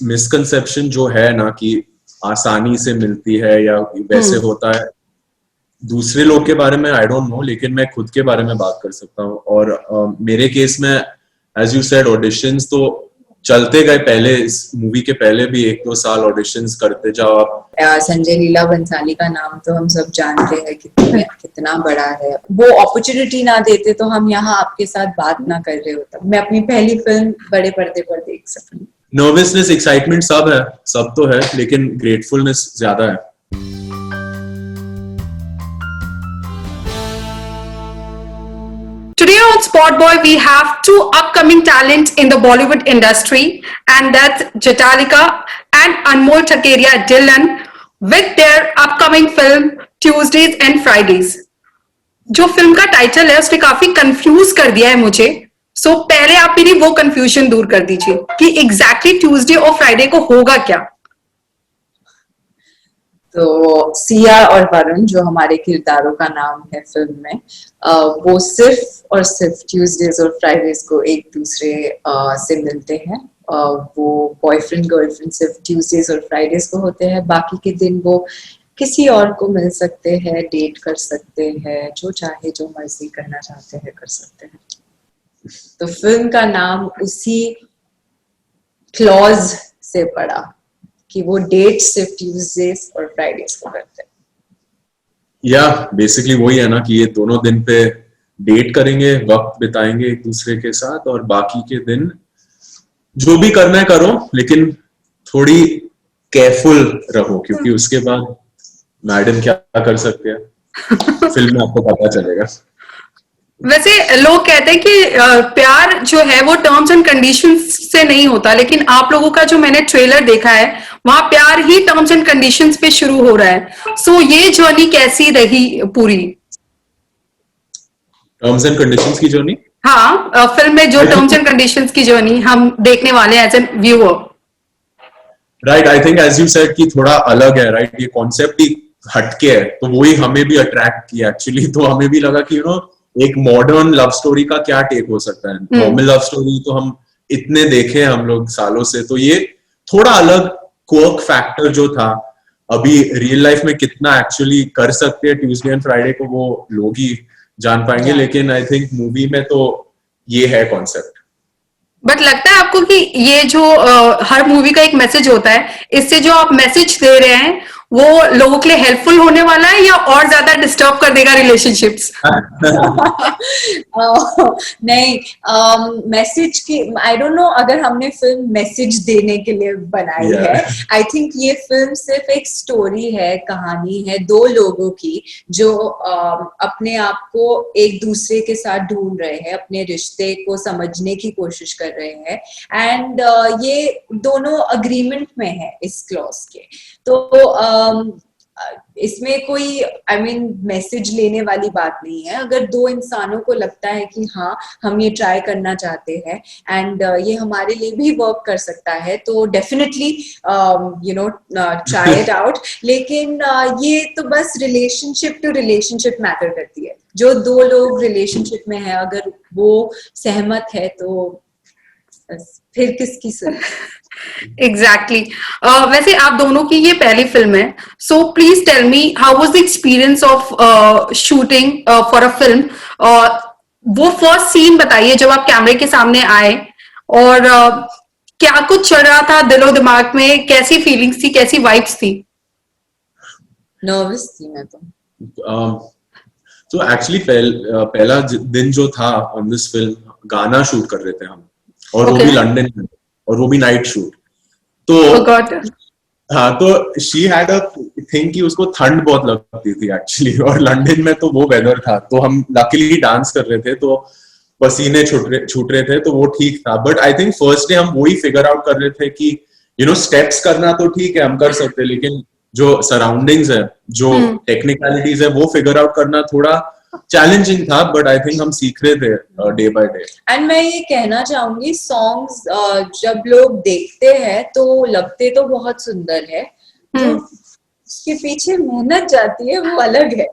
Misconception जो है ना कि आसानी से मिलती है या वैसे होता है, दूसरे लोग के बारे में आई डोंट नो, लेकिन मैं खुद के बारे में बात कर सकता हूँ। और मेरे केस में एज यू सेड ऑडिशंस तो चलते गए, पहले इस मूवी के पहले भी 1-2 साल ऑडिशंस करते जाओ आप। संजय लीला बंसाली का नाम तो हम सब जानते हैं कितना बड़ा है। वो अपॉर्चुनिटी ना देते तो हम यहाँ आपके साथ बात ना कर रहे होते। मैं अपनी पहली फिल्म बड़े पर्दे पर देख सकूं। नर्वसनेस, एक्साइटमेंट सब है, सब तो है, लेकिन ग्रेटफुलनेस ज्यादा है। Today on Spot Boy, we have two upcoming talents in the Bollywood industry, and that's Jatalika and Anmol Takeria Dylan with their upcoming film Tuesdays and Fridays. जो फिल्म का टाइटल है उसने काफी कंफ्यूज कर दिया है मुझे। सो पहले आप मेरी वो कंफ्यूजन दूर कर दीजिए कि एग्जैक्टली ट्यूसडे और फ्राइडे को होगा क्या। तो सिया और वरुण जो हमारे किरदारों का नाम है फिल्म में, वो सिर्फ और सिर्फ ट्यूसडेज और फ्राइडेज को एक दूसरे से मिलते हैं। वो बॉयफ्रेंड गर्लफ्रेंड सिर्फ ट्यूसडेज और फ्राइडेज को होते हैं, बाकी के दिन वो किसी और को मिल सकते हैं, डेट कर सकते हैं, जो चाहे जो मर्जी करना चाहते हैं कर सकते हैं। तो फिल्म का नाम उसी क्लॉज से पड़ा कि वो डेट सिर्फ ट्यूसडेज और फ्राइडेज को करते हैं। या बेसिकली वही है ना कि ये दोनों दिन पे डेट करेंगे, वक्त बिताएंगे एक दूसरे के साथ, और बाकी के दिन जो भी करना है करो, लेकिन थोड़ी केयरफुल रहो, क्योंकि उसके बाद मैडम क्या कर सकते हैं फिल्म में आपको पता चलेगा। वैसे लोग कहते हैं कि प्यार जो है वो टर्म्स एंड कंडीशंस से नहीं होता, लेकिन आप लोगों का जो मैंने ट्रेलर देखा है वहां प्यार ही टर्म्स एंड कंडीशंस पे शुरू हो रहा है। सो ये जर्नी कैसी रही पूरी? टर्म्स एंड कंडीशंस की जर्नी? हाँ, फिल्म में जो टर्म्स एंड कंडीशंस की जर्नी हम देखने वाले हैं as an viewer. Right, I think as you said कि थोड़ा अलग है, राइट, ये कॉन्सेप्ट ही हटके है, तो वही हमें भी अट्रैक्ट किया एक्चुअली। तो हमें भी लगा कि एक मॉडर्न लव स्टोरी का क्या टेक हो सकता है। नॉर्मल लव स्टोरी तो हम इतने देखे हम लोग सालों से, तो ये थोड़ा अलग क्वर्क फैक्टर जो था, अभी रियल लाइफ में कितना एक्चुअली कर सकते हैं ट्यूसडे एंड फ्राइडे को वो लोग ही जान पाएंगे, लेकिन आई थिंक मूवी में तो ये है कॉन्सेप्ट। बट लगता है आपको कि ये जो हर मूवी का एक मैसेज होता है, इससे जो आप मैसेज दे रहे हैं वो लोगों के लिए हेल्पफुल होने वाला है या और ज्यादा डिस्टर्ब कर देगा रिलेशनशिप्स? नहीं, मैसेज की आई डोंट नो अगर हमने फिल्म मैसेज देने के लिए बनाई है। आई थिंक ये फिल्म सिर्फ एक स्टोरी है, कहानी है दो लोगों की जो अपने आप को एक दूसरे के साथ ढूंढ रहे हैं, अपने रिश्ते को समझने की कोशिश कर रहे हैं, एंड ये दोनों अग्रीमेंट में है इस क्लॉज के। तो इसमें कोई मैसेज लेने वाली बात नहीं है। अगर दो इंसानों को लगता है कि हाँ हम ये ट्राई करना चाहते हैं एंड ये हमारे लिए भी वर्क कर सकता है, तो डेफिनेटली ट्राई इट आउट। लेकिन ये तो बस रिलेशनशिप टू रिलेशनशिप मैटर करती है। जो दो लोग रिलेशनशिप में है, अगर वो सहमत है तो फिर किसकी सुन। एग्जैक्टली। वैसे आप दोनों की ये पहली फिल्म है, so please tell me how was the experience of shooting for a film. वो फर्स्ट सीन बताइए जब आप कैमरे के सामने आए, और क्या कुछ चल रहा था दिलो दिमाग में, कैसी फीलिंग्स थी, कैसी वाइब्स थी? नर्वस थी मैं तो एक्चुअली पहला दिन जो था ऑन दिस फिल्म, गाना शूट कर रहे थे हम, और वो भी लंदन में, और वो भी नाइट शूट। तो हाँ, तो शी हैड अ थिंग कि उसको ठंड बहुत लगती थी एक्चुअली, और लंदन में तो वो वेदर था, तो हम लकीली डांस कर रहे थे तो पसीने छूट रहे थे, तो वो ठीक था। But I think first day हम वही फिगर आउट कर रहे थे कि स्टेप्स करना तो ठीक है हम कर सकते हैं, लेकिन जो सराउंडिंग्स है, जो टेक्निकलिटीज है, वो फिगर आउट करना थोड़ा चैलेंजिंग था। बट आई थिंक हम सीख रहे थे डे बाय डे। एंड मैं ये कहना चाहूंगी, सॉन्ग्स जब लोग देखते हैं तो लगते तो बहुत सुंदर है, जो उसके पीछे मेहनत जाती है वो अलग है।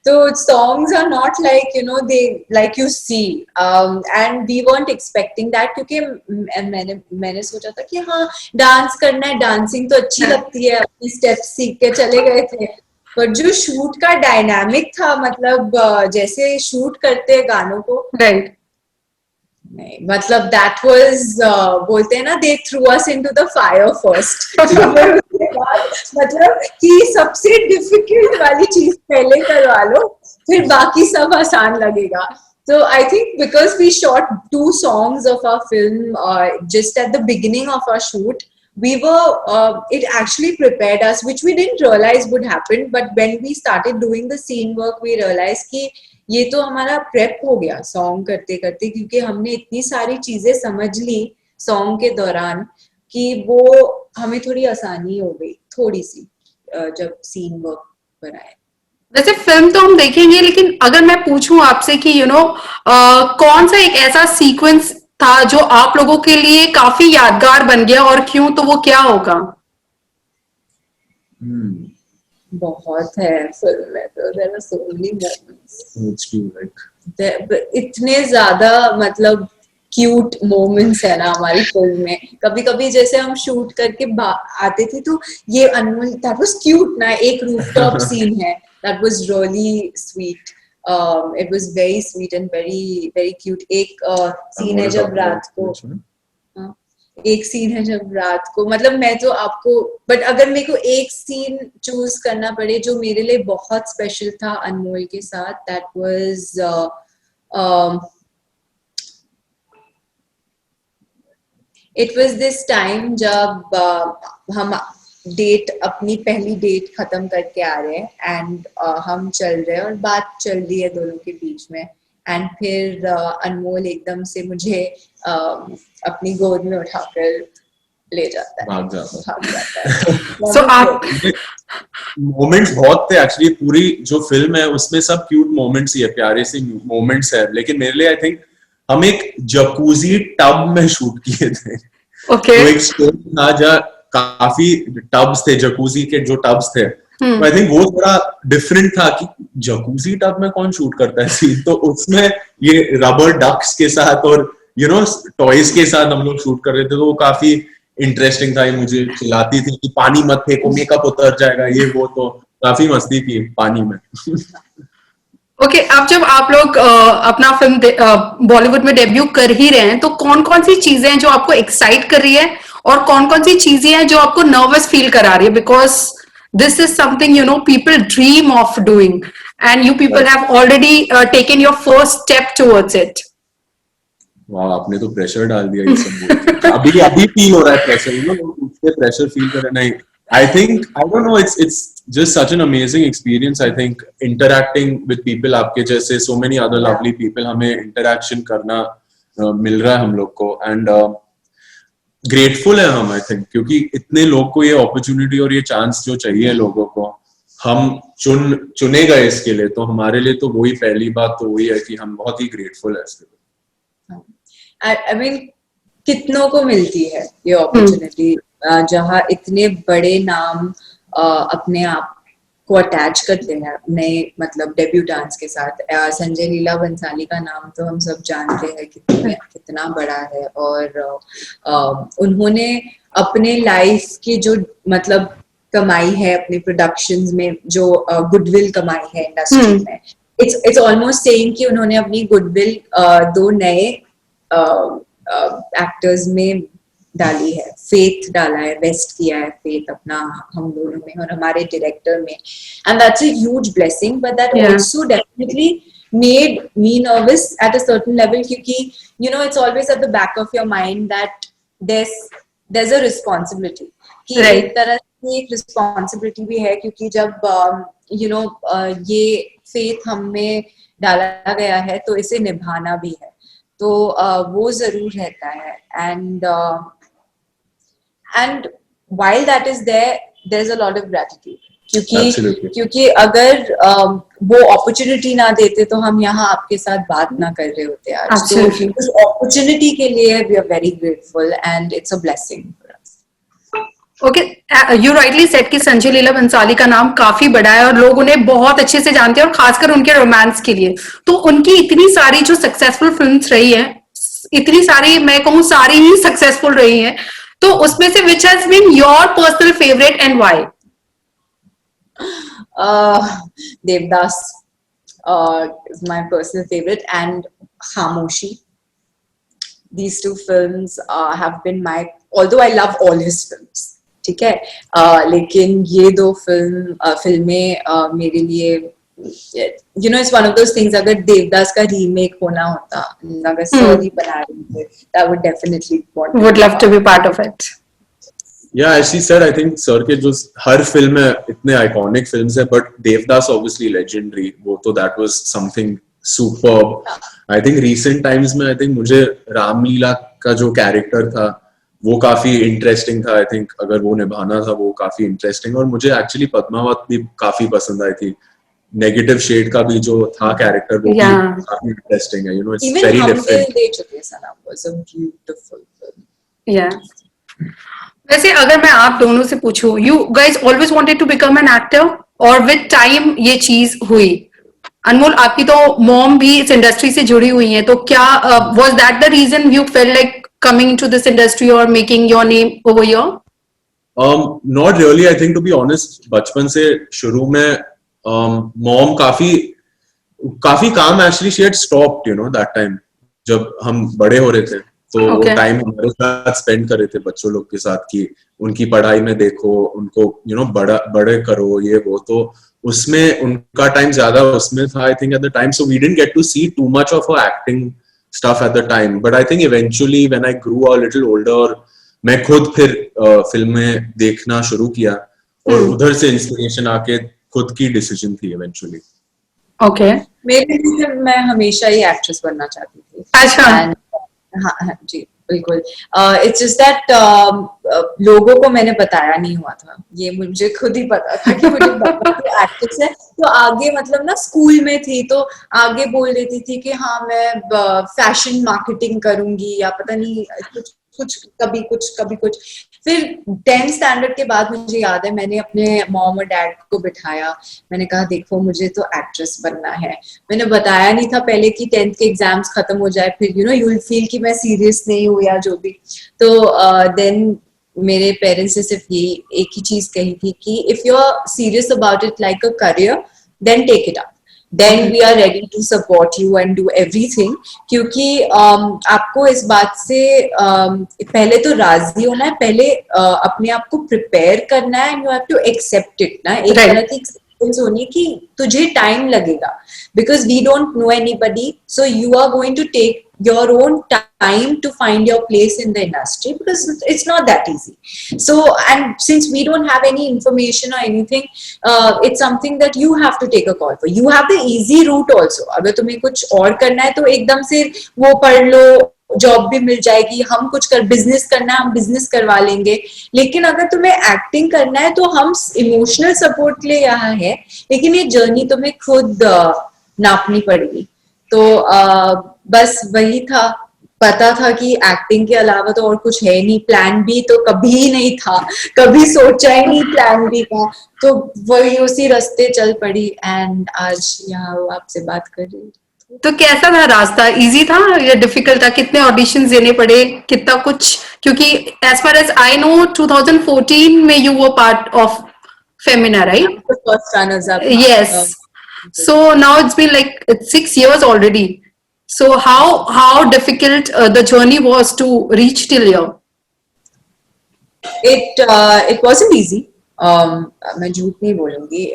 So songs are not like, you know, they like you see, and we weren't expecting that, क्योंकि मैंने सोचा था कि हाँ डांस करना है, डांसिंग तो अच्छी लगती है, अपनी स्टेप्स सीख के चले गए थे, पर जो शूट का डायनामिक था, मतलब जैसे शूट करते हैं गानों को, राइट, नहीं मतलब दैट वाज, बोलते हैं ना, they threw us into the fire first, मतलब कि सबसे डिफिकल्ट वाली चीज पहले करवा लो, फिर बाकी सब आसान लगेगा. So I think because we shot 2 songs of our film just at the beginning of our shoot, we were it actually prepared us, which we didn't realize would happen, but when we started doing the scene work, we realized कि ये तो हमारा prep हो गया song करते करते, क्योंकि हमने इतनी सारी चीजें समझ ली सॉन्ग के दौरान कि वो हमें थोड़ी आसानी हो गई, थोड़ी सी, जब सीन वर्क बनाए. वैसे फिल्म तो हम देखेंगे, लेकिन अगर मैं पूछूं आपसे कि कौन सा एक ऐसा सीक्वेंस था जो आप लोगों के लिए काफी यादगार बन गया और क्यों, तो वो क्या होगा? बहुत है फिल्म में, तो there are so many moments, इतने ज्यादा मतलब क्यूट मोमेंट्स है ना हमारी फिल्म में. कभी कभी जैसे हम शूट करके आते थे तो ये अनमोल, दैट वाज क्यूट ना, एक रूफटॉप सीन है, that was really sweet, it was very sweet and very very cute. एक सीन है जब रात को, एक सीन है जब रात को, मतलब मैं तो आपको, बट अगर मेरे को एक सीन चूज करना पड़े जो मेरे लिए बहुत स्पेशल था अनमोल के साथ, that was it was this time जब हम अपनी पहली डेट खत्म करके आ रहे हैं, एंड हम चल रहे हैं और बात चल रही है दोनों के बीच में, एंड फिर अनमोल एकदम से मुझे अपनी गोद में उठाकर ले जाता है, भाग जाता है. So आप मोमेंट्स बहुत थे एक्चुअली, पूरी जो फिल्म है उसमें सब क्यूट मोमेंट्स ही है, प्यारे से मोमेंट्स है, लेकिन मेरे लिए आई थिंक हम एक जकूजी टब में शूट किए थे. ओके, तो एक स्टोरी था जहाँ काफी टब्स थे, जकूजी के जो टब्स थे, तो आई थिंक वो थोड़ा डिफरेंट था कि जकूजी टब में कौन शूट करता है सीन, तो उसमें ये रबर डक्स के साथ और टॉयज के साथ हम लोग शूट कर रहे थे, तो वो काफी इंटरेस्टिंग था. ये मुझे चिल्लाती थी कि पानी मत फेंको, मेकअप उतर जाएगा, ये वो, तो काफी मस्ती थी पानी में. ओके, अब जब आप लोग अपना फिल्म बॉलीवुड में डेब्यू कर ही रहे हैं, तो कौन कौन सी चीजें हैं जो आपको एक्साइट कर रही है और कौन कौन सी चीजें हैं जो आपको नर्वस फील करा रही है? Because this is something people dream of doing, and you people have already taken your first step towards it. वाह, आपने तो प्रेशर डाल दिया ये सब. अभी फील हो रहा है प्रेशर, उससे प्रेशर फील कर रहे. नहीं, I think, I don't know, it's just such an amazing experience. I think interacting with people आपके जैसे so many other lovely people, हमें interaction करना मिल रहा है हम लोग को, and ग्रेटफुल है हम, आई थिंक, क्योंकि इतने लोग को ये अपॉर्चुनिटी और ये चांस जो चाहिए लोगों को, हम चुने गए इसके लिए, तो हमारे लिए तो वही पहली बात तो वही है कि हम बहुत ही ग्रेटफुल है इसके लिए. आई मीन कितनों को मिलती है ये अपॉर्चुनिटी, जहाँ इतने बड़े नाम अपने आप को अटैच करते हैं अपने मतलब डेब्यूटेंट्स के साथ. संजय लीला बंसाली का नाम तो हम सब जानते हैं कितना बड़ा है, और उन्होंने अपने लाइफ की जो मतलब कमाई है अपने प्रोडक्शंस में, जो गुडविल कमाई है इंडस्ट्री में, इट्स ऑलमोस्ट सेइंग कि उन्होंने अपनी गुडविल 2 नए एक्टर्स में डाली है. फेथ डाला है, वेस्ट किया है फेथ अपना हम दोनों में और हमारे डायरेक्टर में, and that's a huge blessing. But that also definitely made me nervous at a certain level, क्योंकि it's always at the back of your mind that there's a responsibility, कि एक तरह से एक responsibility भी है, क्योंकि जब ये फेथ हम में डाला गया है तो इसे निभाना भी है, तो वो जरूर रहता है. And while that is there, there's a lot of gratitude, क्योंकि अगर वो अपॉर्चुनिटी ना देते तो हम यहाँ आपके साथ बात ना कर रहे होते आज. तो उस अपॉर्चुनिटी के लिए we are very grateful and it's a blessing for us. Okay, you rightly said कि संजय लीला बंसाली का नाम काफी बड़ा है और लोग उन्हें बहुत अच्छे से जानते हैं और खासकर उनके रोमांस के लिए। तो उनकी इतनी सारी जो सक्सेसफुल फिल्म्स रही है, इतनी सारी, मैं कहूँ सारी ही सक्सेसफुल रही हैं, तो उसमें से which has been your personal favourite and why? Devdas is my personal favorite, and Khamoshi. These two films have been my, although I love all his films, ठीक है, लेकिन ये दो फिल्में मेरे लिए, you know, it's one of those things, अगर देवदास का रीमेक होना होता, अगर सॉरी बना रहे थे, I would definitely would love to be part of it. Yeah, as she said, I think sir के जो हर फिल्म है इतने आइकॉनिक फिल्म्स है, बट देवदास obviously legendary, वो तो that was something superb. I think recent times में I think मुझे रामलीला का जो कैरेक्टर था वो काफी इंटरेस्टिंग था. I think अगर वो निभाना था वो काफी इंटरेस्टिंग, और मुझे एक्चुअली पद्मावत भी काफी पसंद आई थी. नेगेटिव शेड का भी जो था कैरेक्टर वो भी काफी इंटरेस्टिंग है. You know, it's very different. दे चुके सनम was a beautiful film. Yeah. वैसे अगर मैं आप दोनों से पूछूं, you guys always wanted to become an actor और with time ये चीज हुई? अनमोल, आपकी तो मॉम भी इस इंडस्ट्री से जुड़ी हुई है, तो क्या was that the reason you felt like coming into this industry or making your name over here? Not really. I think to be honest, बचपन से शुरू में मॉम काफी काम actually she had stopped, you know, that time जब हम बड़े हो रहे थे, तो वो टाइम हमारे साथ स्पेंड कर रहे थे बच्चों लोग के साथ कि उनकी पढ़ाई में देखो, उनको यू नो बड़े करो, ये वो, तो उसमें उनका टाइम ज्यादा उसमें था I think at the time. So we didn't get to see too much of a acting stuff at the time, but I think eventually when I grew a little older मैं खुद फिर फिल्में देखना शुरू किया और उधर से इंस्पिरेशन आके खुद की डिसीजन थी इवेंचुअली. ओके. मेरे लिए मैं हमेशा ही एक्ट्रेस बनना चाहती थी. अच्छा. हाँ जी बिल्कुल. इट्स जस्ट दैट लोगों को मैंने बताया नहीं हुआ था, ये मुझे खुद ही पता था कि मुझे एक्ट्रेस है. तो आगे मतलब ना स्कूल में थी तो आगे बोल देती थी कि हाँ मैं फैशन मार्केटिंग करूंगी या पता नहीं कुछ कभी कुछ. फिर 10th स्टैंडर्ड के बाद मुझे याद है मैंने अपने मॉम और डैड को बिठाया, मैंने कहा देखो मुझे तो एक्ट्रेस बनना है. मैंने बताया नहीं था पहले कि 10th के एग्जाम्स खत्म हो जाए फिर you know you will feel कि मैं सीरियस नहीं हूँ या जो भी. तो देन मेरे पेरेंट्स ने सिर्फ ये एक ही चीज कही थी कि if you are serious about it like a career then take it up, then we are ready to support you and do everything. क्योंकि आपको इस बात से पहले तो राजी होना है, पहले अपने आप को प्रिपेयर करना है, and you have to accept it ना. एक तरह की एक्सेप्टेंस होनी है कि तुझे टाइम लगेगा because we don't know anybody, so you are going to take your own time to find your place in the industry because it's not that easy. So and since we don't have any information or anything, it's something that you have to take a call for. You have the easy route also. अगर तुम्हें कुछ और करना है तो एकदम से वो पढ़ लो, जॉब भी मिल जाएगी, हम कुछ बिजनेस करना है हम बिजनेस करवा लेंगे. लेकिन अगर तुम्हें एक्टिंग करना है तो हम इमोशनल सपोर्ट के लिए यहाँ है, लेकिन ये जर्नी तुम्हें खुद नापनी पड़ेगी. तो बस वही था, पता था कि एक्टिंग के अलावा तो और कुछ है नहीं. प्लान बी तो कभी नहीं था, कभी सोचा ही नहीं प्लान बी का. तो वही उसी रास्ते चल पड़ी एंड आज यहाँ आपसे बात कर रही हूँ. तो कैसा था रास्ता? इजी था या डिफिकल्ट था? कितने ऑडिशंस देने पड़े, कितना कुछ? क्योंकि as far as I know 2014 में you were part of Femina, right? First runners up. Yes. So now it's been like 6 years already. So how difficult the journey was to reach till here? It wasn't easy. मैं झूठ नहीं बोलूंगी.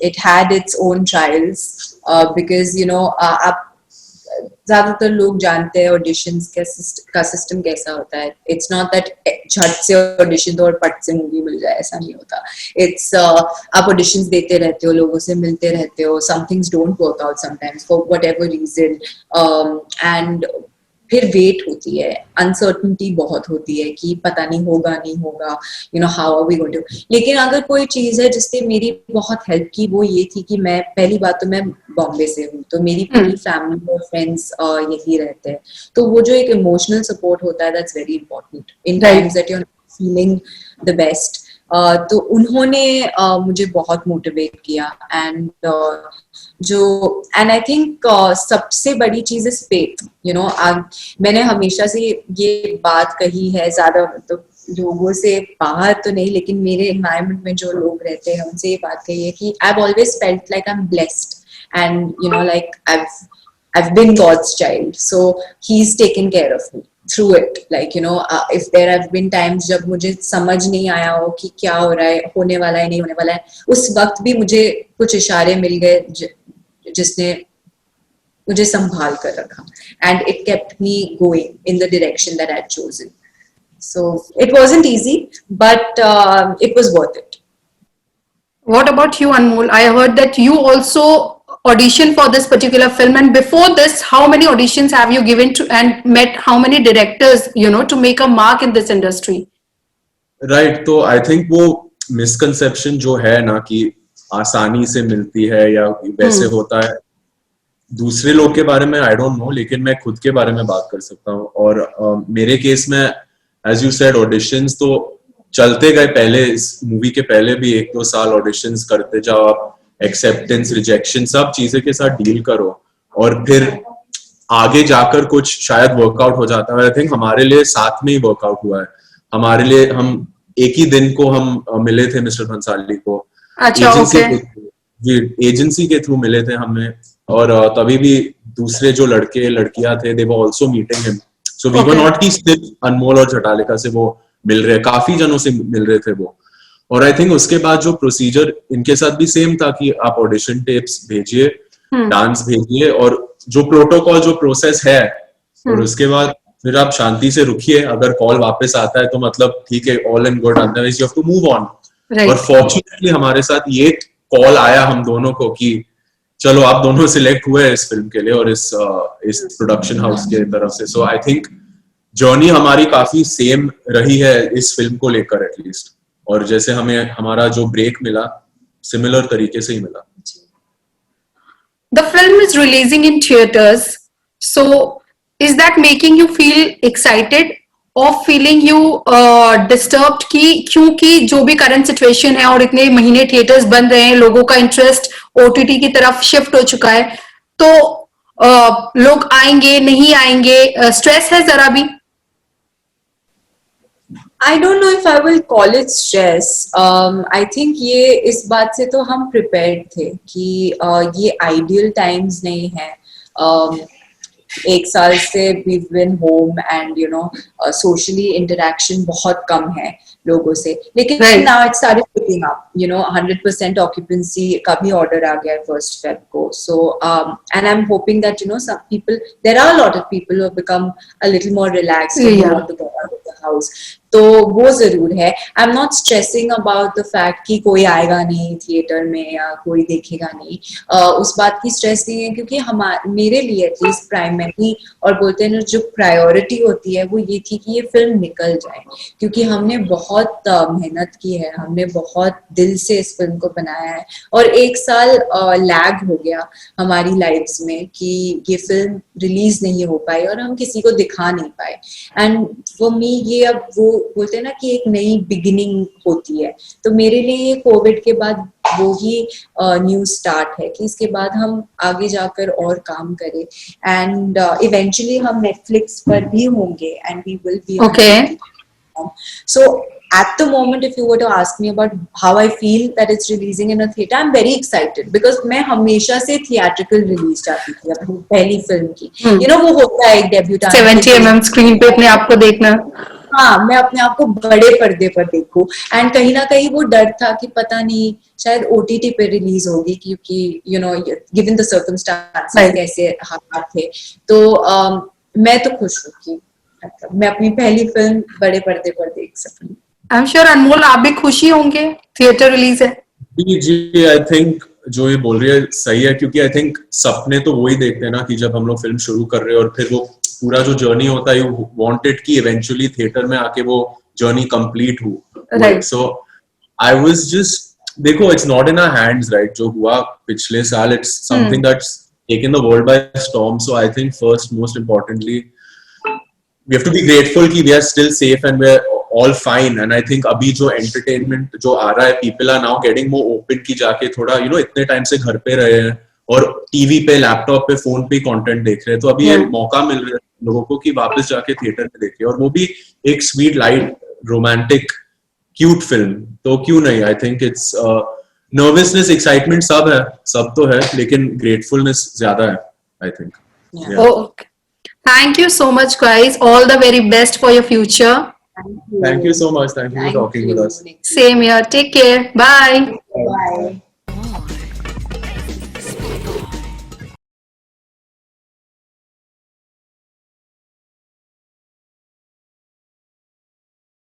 It had its own trials because you know आप ज्यादातर लोग जानते हैं auditions का सिस्टम कैसा होता है. इट्स नॉट दैट झट से ऑडिशन दो और पट से मूवी मिल जाए, ऐसा नहीं होता. इट्स आप ऑडिशंस देते रहते हो, लोगों से मिलते रहते हो, some things don't work out sometimes for whatever reason, and फिर वेट होती है, अनसर्टनिटी बहुत होती है कि पता नहीं होगा नहीं होगा, you know how are we going to. लेकिन अगर कोई चीज है जिससे मेरी बहुत हेल्प की वो ये थी कि मैं पहली बात तो मैं बॉम्बे से हूँ, तो मेरी पूरी फैमिली और फ्रेंड्स यही रहते हैं. तो वो जो एक इमोशनल सपोर्ट होता है that's very important in times that you are feeling the best. तो उन्होंने मुझे बहुत मोटिवेट किया एंड आई थिंक सबसे बड़ी चीज इज फेथ, यू नो। मैंने हमेशा से ये बात कही है, ज्यादा मतलब लोगों से बाहर तो नहीं, लेकिन मेरे एनवायरनमेंट में जो लोग रहते हैं उनसे ये बात कही है कि I have always felt like I am blessed and you know like I've been God's child, so He's taken care of me through it. Like, you know, if there have been times जब मुझे समझ नहीं आया हो कि क्या हो रहा है, होने वाला है, नहीं होने वाला है, उस वक्त भी मुझे कुछ इशारे मिल गए जिसने मुझे संभाल कर रखा, and it kept me going in the direction that I'd chosen. So it wasn't easy, but it was worth it. What about you, Anmol? I heard that you also audition for this particular film, and before this, how many auditions have you given to and met how many directors, you know, to make a mark in this industry? Right, तो I think वो misconception जो है ना कि आसानी से मिलती है या वैसे होता है, दूसरे लोग के बारे में I don't know, लेकिन मैं खुद के बारे में बात कर सकता हूँ। और मेरे केस में as you said auditions तो चलते गए, पहले इस मूवी के पहले भी 1-2 साल auditions करते जाओ, आप एक्सेप्टेंस, रिजेक्शन, सब चीजें के साथ डील करो और फिर आगे जाकर कुछ शायद वर्कआउट हो जाता है। आई थिंक हमारे लिए साथ में ही वर्कआउट हुआ है। हमारे लिए हम एक ही दिन को हम मिले थे मिस्टर भंसाली को, एजेंसी के थ्रू मिले थे हमें, और तभी भी दूसरे जो लड़के लड़कियां थे they were also meeting him, so we were not की सिर्फ अनमोल और जटालिका से वो मिल रहे, काफी जनों से मिल रहे थे वो। और आई थिंक उसके बाद जो प्रोसीजर इनके साथ भी सेम था कि आप ऑडिशन टेप्स भेजिए, डांस भेजिए, और जो प्रोटोकॉल जो प्रोसेस है, और उसके बाद फिर आप शांति से रुकिए, अगर कॉल वापस आता है तो मतलब ठीक है, all and good, otherwise you have to move on. और फॉर्चुनेटली हमारे साथ ये कॉल आया हम दोनों को कि चलो आप दोनों सिलेक्ट हुए इस फिल्म के लिए और इस प्रोडक्शन हाउस के तरफ से। सो आई थिंक जर्नी हमारी काफी सेम रही है इस फिल्म को लेकर एटलीस्ट, और जैसे हमें हमारा जो ब्रेक मिला सिमिलर तरीके से ही मिला। The film is releasing in theaters, so is that making you feel excited or feeling you disturbed कि क्योंकि जो भी करंट सिचुएशन है और इतने महीने थिएटर्स बंद रहे हैं, लोगों का इंटरेस्ट OTT की तरफ शिफ्ट हो चुका है, तो लोग आएंगे नहीं आएंगे, स्ट्रेस है जरा भी? I don't know if I will call it stress. I think ये इस बात से तो हम prepared थे कि ये ideal times नहीं है। एक साल से we've been home and you know socially interaction बहुत कम है लोगों से, लेकिन now it started picking up, you know 100% occupancy का भी order आ गया है 1st Feb को, so and I'm hoping that you know some people, there are a lot of people who have become a little more relaxed and want to get out of the house, तो वो जरूर है। I am not stressing about the fact कि कोई आएगा नहीं theatre में या कोई देखेगा नहीं, उस बात की स्ट्रेस नहीं है, क्योंकि मेरे लिए एटलीस्ट प्राइमरी और बोलते हैं जो प्रायोरिटी होती है वो ये थी कि ये फिल्म निकल जाए, क्योंकि हमने बहुत मेहनत की है, हमने बहुत दिल से इस फिल्म को बनाया है, और 1 साल लैग हो गया हमारी लाइफ्स में कि ये फिल्म रिलीज नहीं हो पाई और हम किसी को दिखा नहीं पाए। एंड फॉर मी ये अब वो बोलते हैं ना कि एक नई बिगिनिंग होती है, तो मेरे लिए ये कोविड के बाद वो ही न्यू स्टार्ट है कि इसके बाद हम आगे जाकर और काम करें, एंड इवेंचुअली हम नेटफ्लिक्स पर भी होंगे and we will be so at the moment if you were to ask me about how I feel that it's releasing in a theater, I'm very excited because मैं हमेशा से theatrical release चाहती थी अपनी पहली फिल्म की, you know वो होता है एक डेब्यूटेंट 70mm स्क्रीन पे अपने आप को देखना, हाँ मैं अपने आप को बड़े पर्दे पर देखूं, एंड कहीं ना कहीं वो डर था कि पता नहीं शायद OTT पे रिलीज होगी, क्योंकि you know given the circumstances कैसे हालात थे, तो मैं तो खुश हूँ कि मैं अपनी पहली फिल्म बड़े पर्दे पर देख सकूं। आई एम श्योर अनमोल आप भी खुशी होंगे, थिएटर रिलीज है। जी आई थिंक जो ये बोल रही है सही है, क्योंकि आई थिंक सपने तो वही देखते हैं ना कि जब हम लोग फिल्म शुरू कर रहे हैं और फिर वो पूरा जो जर्नी होता है यू वांटेड कि इवेंचुअली थिएटर में आके वो जर्नी कंप्लीट हो, right? So I was just, देखो it's not in our hands, right? जो हुआ पिछले साल it's something that's taken the world by storm, so I think first most importantly we have to be grateful कि we are still safe and we are all fine, and I think अभी जो entertainment जो आ रहा है, people are now getting more open कि जाके थोड़ा इतने टाइम से घर पे रहे हैं और टीवी पे, लैपटॉप पे, फोन पे कंटेंट देख रहे हैं, तो अभी ये मौका मिल रहा है लोगों को कि वापस जाके थिएटर में देखे, और वो भी एक sweet, light, romantic, cute film, तो क्यों नहीं? I think it's nervousness, excitement सब तो है, लेकिन ग्रेटफुलनेस ज्यादा है, I think. Okay. Thank you so much, guys. All the very best for your future. Thank you so much. Thank you for talking with us. Same here. Take care. Bye. Bye.